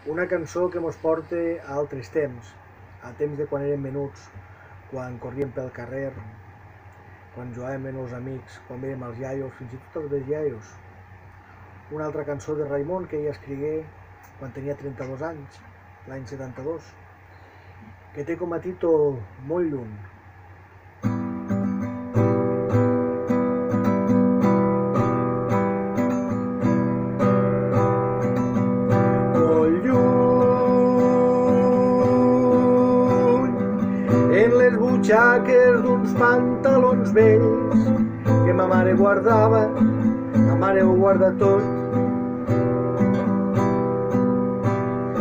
Una cançó que mos porta a altres temps, a temps de quan érem menuts, quan corríem pel carrer, quan jugàvem amb els amics, quan vèiem els iaios, fins i tot els besllaios. Una altra cançó de Raimon que ella escrigué quan tenia 32 anys, l'any 72, que té com a títol Molt lluny. En les butxaques d'uns pantalons vells que ma mare guardava, ma mare ho guarda tot.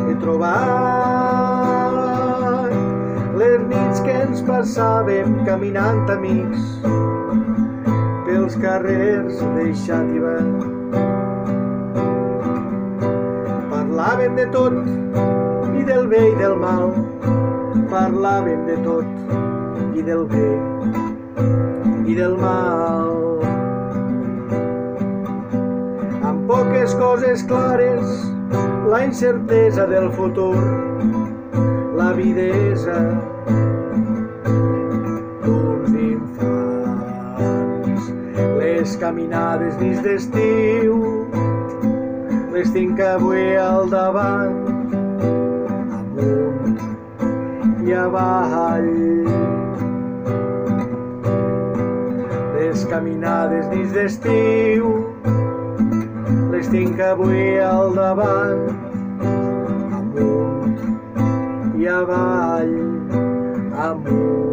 He trobat les nits que ens passàvem caminant amics pels carrers de Xàtiva. Parlàvem de tot i del bé i del mal, parlàvem de tot i del bé i del mal. Amb poques coses clares, la incertesa del futur, l'avidesa d'uns infants. Les caminades dins d'estiu les tinc avui al davant, amunt i avall. Les caminades dins d'estiu les tinc avui al davant, amunt i avall, amunt